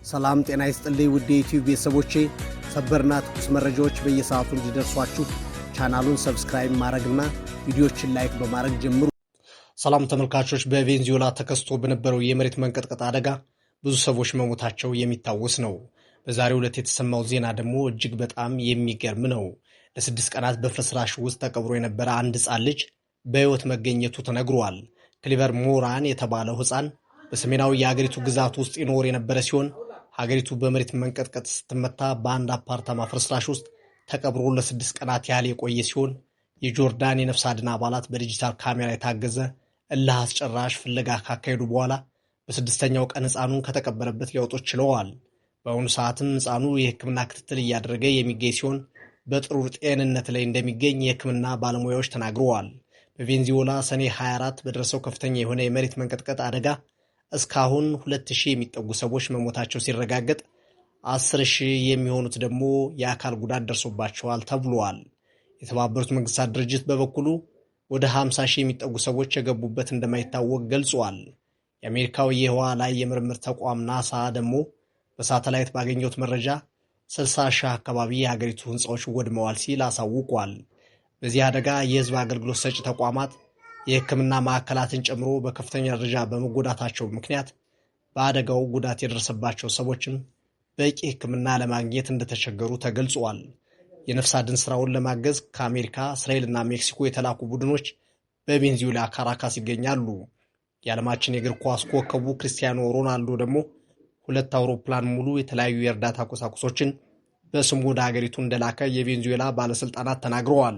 ሰላም ጤና ይስጥልኝ ውድ የዩቲዩብ ቤተሰቦቼ ሰበርና ትኩስ መረጃዎች በየሰዓቱ እንዲደርሷችሁ ቻናሉን ሰብስክራይብ ማድረግና ቪዲዮዎችን ላይክ በማድረግ ጀምሩ። ሰላም ተመልካቾች፣ በቬንዙዌላ ተከስቶ በነበረው የመሬት መንቀጥቀጥ አደጋ ብዙ ሰዎች መሞታቸው የሚታወስ ነው። በዛሬው ዕለት የተሰማው ዜና ደግሞ እጅግ በጣም የሚገርም ነው። ለ6 ቀናት በፍርስራሽ ውስጥ ተቀብሮ የነበረ አንድ ሕፃን ልጅ በሕይወት መገኘቱ ተነግሯል። ክሊቨር ሞራን የተባለው ሕፃን በሰሜናዊ የሀገሪቱ ግዛት ውስጥ ይኖር የነበረ ሲሆን ሀገሪቱ በመሬት መንቀጥቀጥ ስትመታ በአንድ አፓርታማ ፍርስራሽ ውስጥ ተቀብሮ ለ6 ቀናት ያህል የቆየ ሲሆን የጆርዳን የነፍስ አድን አባላት በዲጂታል ካሜራ የታገዘ እልህ አስጨራሽ ፍለጋ ካካሄዱ በኋላ በስድስተኛው ቀን ሕፃኑን ከተቀበረበት ሊያወጡት ችለዋል። በአሁኑ ሰዓትም ሕፃኑ የሕክምና ክትትል እያደረገ የሚገኝ ሲሆን በጥሩ ጤንነት ላይ እንደሚገኝ የሕክምና ባለሙያዎች ተናግረዋል። በቬንዙዌላ ሰኔ 24 በደረሰው ከፍተኛ የሆነ የመሬት መንቀጥቀጥ አደጋ እስካሁን 2000 የሚጠጉ ሰዎች መሞታቸው ሲረጋገጥ 10,000 የሚሆኑት ደግሞ የአካል ጉዳት ደርሶባቸዋል ተብሏል። የተባበሩት መንግስታት ድርጅት በበኩሉ ወደ 50,000 የሚጠጉ ሰዎች የገቡበት እንደማይታወቅ ገልጿል። የአሜሪካው የህዋ ላይ የምርምር ተቋም ናሳ ደግሞ በሳተላይት ባገኘሁት መረጃ 60,000 አካባቢ የሀገሪቱ ህንፃዎች ወድመዋል ሲል አሳውቋል። በዚህ አደጋ የህዝብ አገልግሎት ሰጪ ተቋማት የህክምና ማዕከላትን ጨምሮ በከፍተኛ ደረጃ በመጎዳታቸው ምክንያት በአደጋው ጉዳት የደረሰባቸው ሰዎችም በቂ ህክምና ለማግኘት እንደተቸገሩ ተገልጿል። የነፍስ አድን ስራውን ለማገዝ ከአሜሪካ፣ እስራኤልና ሜክሲኮ የተላኩ ቡድኖች በቬንዙዌላ ካራካስ ይገኛሉ። የዓለማችን የእግር ኳስ ኮከቡ ክርስቲያኖ ሮናልዶ ደግሞ 2 አውሮፕላን ሙሉ የተለያዩ የእርዳታ ቁሳቁሶችን በስሙ ወደ ሀገሪቱ እንደላከ የቬንዙዌላ ባለስልጣናት ተናግረዋል።